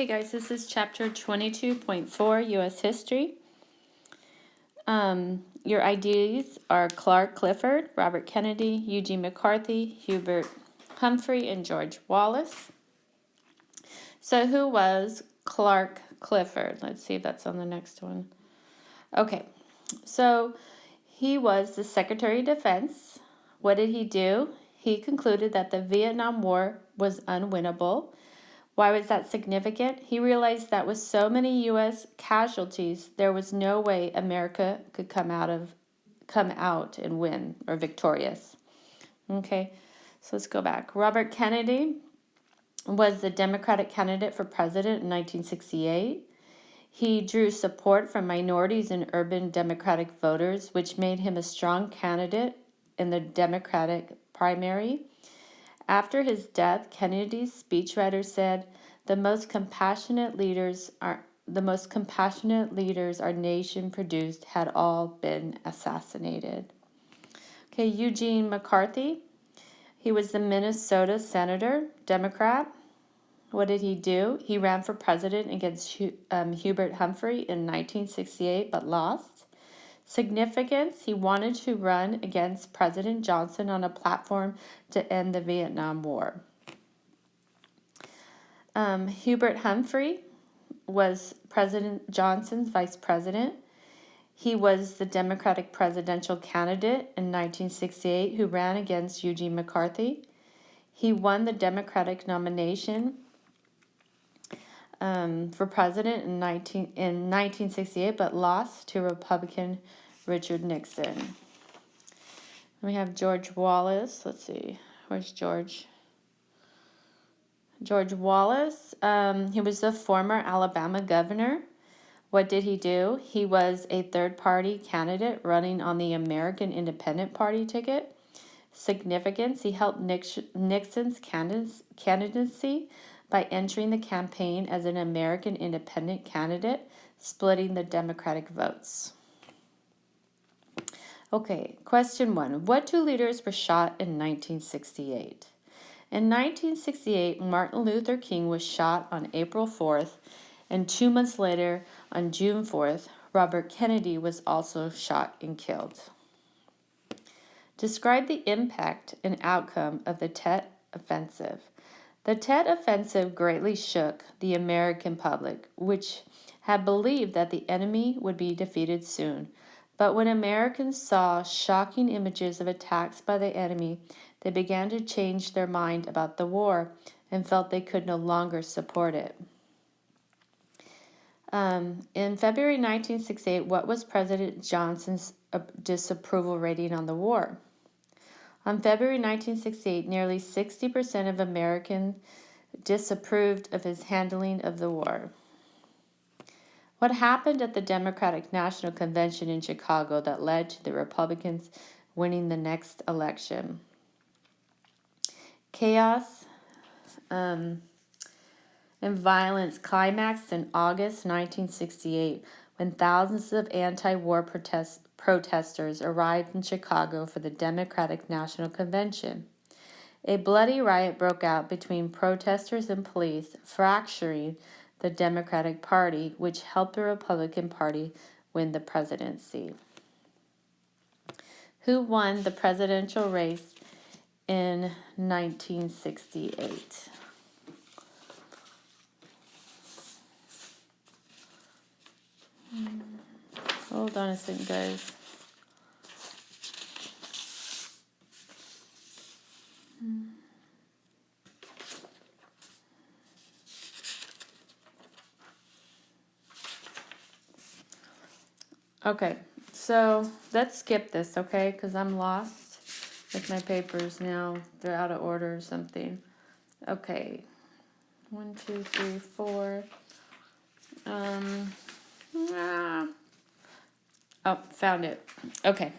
Okay, guys, this is chapter 22.4, U.S. History. Your IDs are Clark Clifford, Robert Kennedy, Eugene McCarthy, Hubert Humphrey, and George Wallace. So who was Clark Clifford? Let's see if that's on the next one. Okay, so he was the Secretary of Defense. What did he do? He concluded that the Vietnam War was unwinnable. Why was that significant? He realized that with so many U.S. casualties, there was no way America could come out and win or victorious. Okay, so let's go back. Robert Kennedy was the Democratic candidate for president in 1968. He drew support from minorities and urban Democratic voters, which made him a strong candidate in the Democratic primary. After his death, Kennedy's speechwriter said, the most compassionate leaders our nation produced had all been assassinated. Okay, Eugene McCarthy. He was the Minnesota senator, Democrat. What did he do? He ran for president against Hubert Humphrey in 1968, but lost. Significance, he wanted to run against President Johnson on a platform to end the Vietnam War. Hubert Humphrey was President Johnson's vice president. He was the Democratic presidential candidate in 1968 who ran against Eugene McCarthy. He won the Democratic nomination for president in 1968, but lost to Republican Richard Nixon. We have George Wallace. Let's see, where's George? George Wallace. He was the former Alabama governor. What did he do? He was a third-party candidate running on the American Independent Party ticket. Significance, he helped Nixon's candidacy by entering the campaign as an American independent candidate, splitting the Democratic votes. Okay, question 1. What two leaders were shot in 1968? In 1968, Martin Luther King was shot on April 4th, and 2 months later, on June 4th, Robert Kennedy was also shot and killed. Describe the impact and outcome of the Tet Offensive. The Tet Offensive greatly shook the American public, which had believed that the enemy would be defeated soon. But when Americans saw shocking images of attacks by the enemy, they began to change their mind about the war and felt they could no longer support it. In February 1968, what was President Johnson's disapproval rating on the war? On February 1968, nearly 60% of Americans disapproved of his handling of the war. What happened at the Democratic National Convention in Chicago that led to the Republicans winning the next election? Chaos and violence climaxed in August 1968 when thousands of anti-war protesters arrived in Chicago for the Democratic National Convention. A bloody riot broke out between protesters and police, fracturing the Democratic Party, which helped the Republican Party win the presidency. Who won the presidential race in 1968? Hold on a second, guys. Okay, so let's skip this, okay? Because I'm lost with my papers now. They're out of order or something. Okay. 1, 2, 3, 4. Oh, found it. Okay.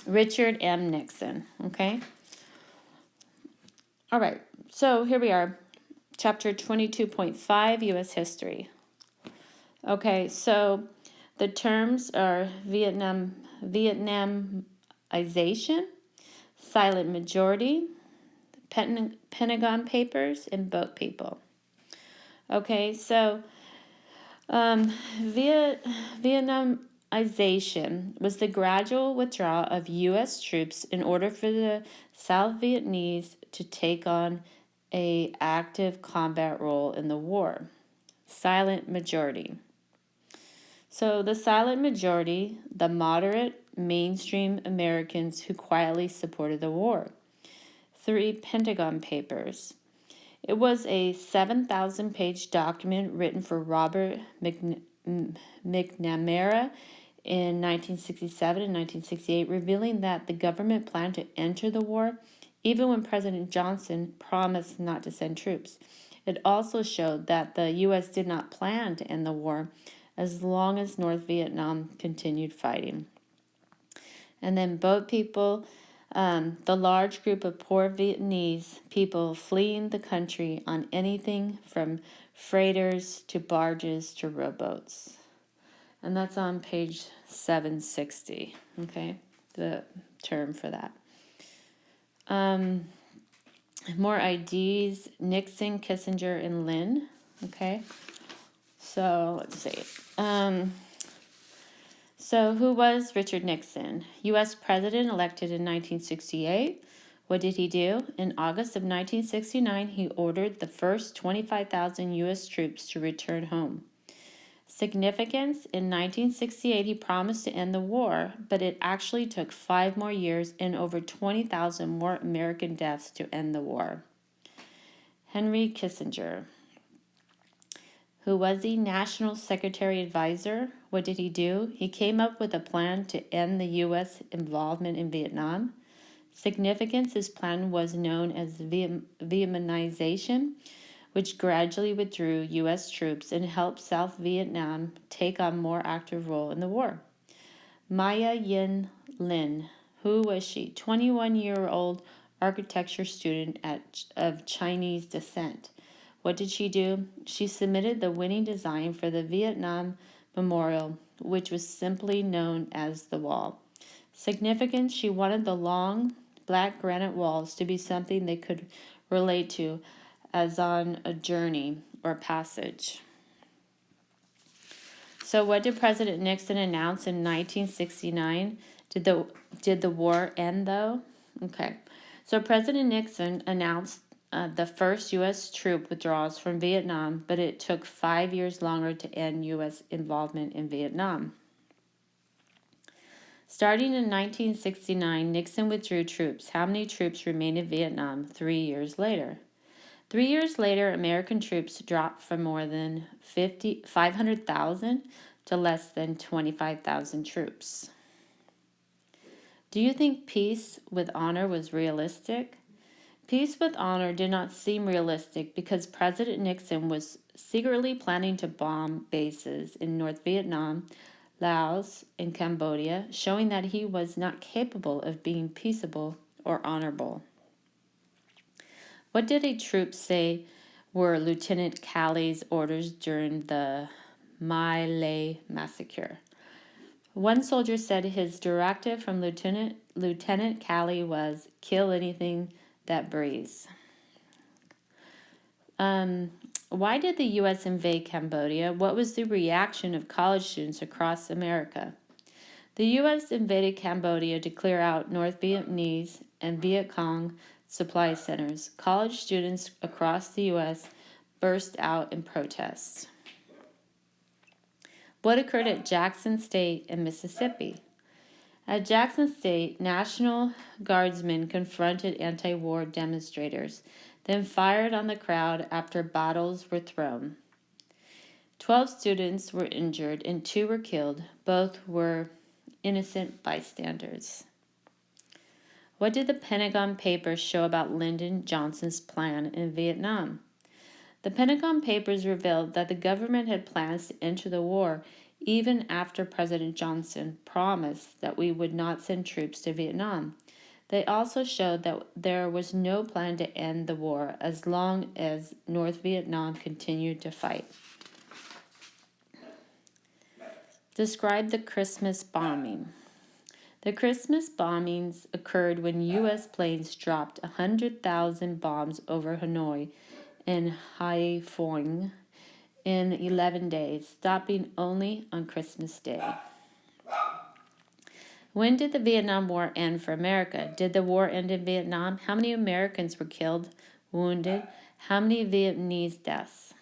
Richard M. Nixon, okay? All right, so here we are. Chapter 22.5, U.S. History. Okay, so the terms are Vietnamization, silent majority, Pentagon Papers, and boat people. Okay, so Vietnamization was the gradual withdrawal of U.S. troops in order for the South Vietnamese to take on a active combat role in the war. Silent majority. So the silent majority, the moderate, mainstream Americans who quietly supported the war. 3 Pentagon Papers. It was a 7,000-page document written for Robert McNamara in 1967 and 1968, revealing that the government planned to enter the war even when President Johnson promised not to send troops. It also showed that the U.S. did not plan to end the war as long as North Vietnam continued fighting. And then boat people, the large group of poor Vietnamese people fleeing the country on anything from freighters to barges to rowboats. And that's on page 760, okay, the term for that. More IDs, Nixon, Kissinger, and Lynn, okay. So let's see. So who was Richard Nixon? U.S. President elected in 1968. What did he do? In August of 1969, he ordered the first 25,000 U.S. troops to return home. Significance, in 1968, he promised to end the war, but it actually took 5 more years and over 20,000 more American deaths to end the war. Henry Kissinger. Who was he? National Secretary Advisor. What did he do? He came up with a plan to end the U.S. involvement in Vietnam. Significance, his plan was known as Vietnamization, which gradually withdrew U.S. troops and helped South Vietnam take on a more active role in the war. Maya Yin Lin. Who was she? 21-year-old architecture student of Chinese descent. What did she do? She submitted the winning design for the Vietnam Memorial, which was simply known as the Wall. Significance, she wanted the long, black granite walls to be something they could relate to as on a journey or passage. So what did President Nixon announce in 1969? Did the war end, though? Okay. So President Nixon announced the first U.S. troop withdrawals from Vietnam, but it took 5 years longer to end U.S. involvement in Vietnam. Starting in 1969, Nixon withdrew troops. How many troops remained in Vietnam 3 years later? 3 years later, American troops dropped from more than 500,000 to less than 25,000 troops. Do you think peace with honor was realistic? Peace with honor did not seem realistic because President Nixon was secretly planning to bomb bases in North Vietnam, Laos, and Cambodia, showing that he was not capable of being peaceable or honorable. What did a troop say were Lieutenant Galley's orders during the My Lai Massacre? One soldier said his directive from Lieutenant Galley was, kill anything that breathes. Why did the U.S. invade Cambodia? What was the reaction of college students across America? The U.S. invaded Cambodia to clear out North Vietnamese and Viet Cong supply centers. College students across the U.S. burst out in protests. What occurred at Jackson State in Mississippi? At Jackson State, National Guardsmen confronted anti-war demonstrators, then fired on the crowd after bottles were thrown. 12 students were injured and 2 were killed. Both were innocent bystanders. What did the Pentagon Papers show about Lyndon Johnson's plan in Vietnam? The Pentagon Papers revealed that the government had plans to enter the war even after President Johnson promised that we would not send troops to Vietnam. They also showed that there was no plan to end the war as long as North Vietnam continued to fight. Describe the Christmas bombing. The Christmas bombings occurred when U.S. planes dropped 100,000 bombs over Hanoi and Haiphong in 11 days, stopping only on Christmas Day. When did the Vietnam War end for America? Did the war end in Vietnam? How many Americans were killed, wounded? How many Vietnamese deaths?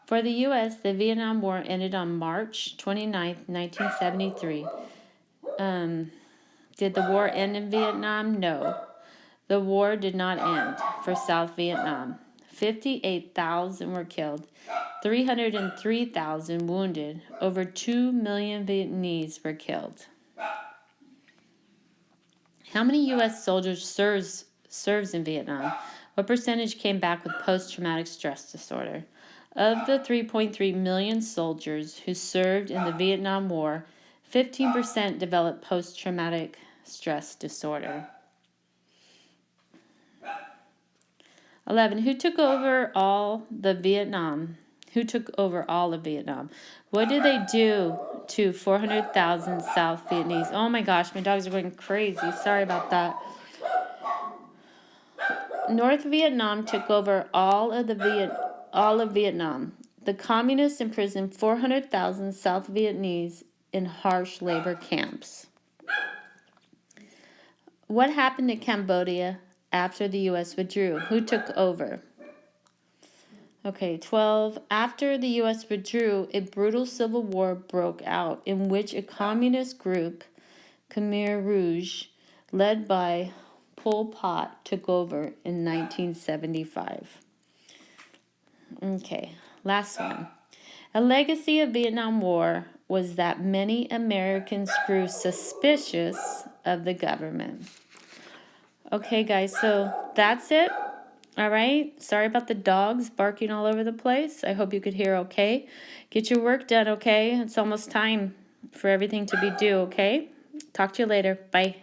For the U.S., the Vietnam War ended on March 29th, 1973. Did the war end in Vietnam? No. The war did not end for South Vietnam. 58,000 were killed, 303,000 wounded. Over 2 million Vietnamese were killed. How many U.S. soldiers serves in Vietnam? What percentage came back with post-traumatic stress disorder? Of the 3.3 million soldiers who served in the Vietnam War, 15% developed post-traumatic stress disorder. 11. Who took over all of Vietnam? What did they do to 400,000 South Vietnamese? Oh my gosh, my dogs are going crazy. Sorry about that. North Vietnam took over all of Vietnam. The communists imprisoned 400,000 South Vietnamese in harsh labor camps. What happened to Cambodia after the U.S. withdrew? Who took over? Okay, 12. After the U.S. withdrew, a brutal civil war broke out in which a communist group, Khmer Rouge, led by Pol Pot, took over in 1975. Okay, last one. A legacy of Vietnam War was that many Americans grew suspicious of the government. Okay, guys, so that's it. All right. Sorry about the dogs barking all over the place. I hope you could hear okay. Get your work done, okay? It's almost time for everything to be due, okay? Talk to you later. Bye.